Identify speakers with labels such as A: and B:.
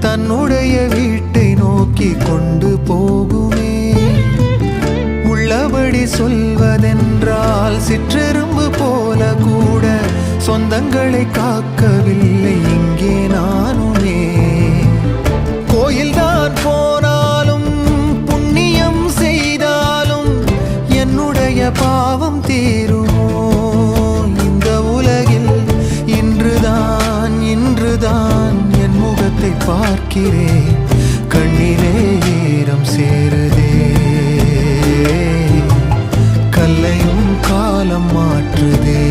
A: தன்னுடைய வீட்டை நோக்கி கொண்டு போகுமே. உள்ளபடி சொல்வதென்றால் சிற்றெரும்பு போல கூட சொந்தங்களை காக்கவில்லை இங்கே நானுமே. கோயில்தான் போனாலும் புண்ணியம் செய்தாலும் என்னுடைய பாவம் தீருமோ? இந்த உலகில் இன்றுதான் என் முகத்தை பார்க்கிறேன், கண்ணிலே ஈரம் சேருதே. கல்லையும் காலம் மாற்றுதே.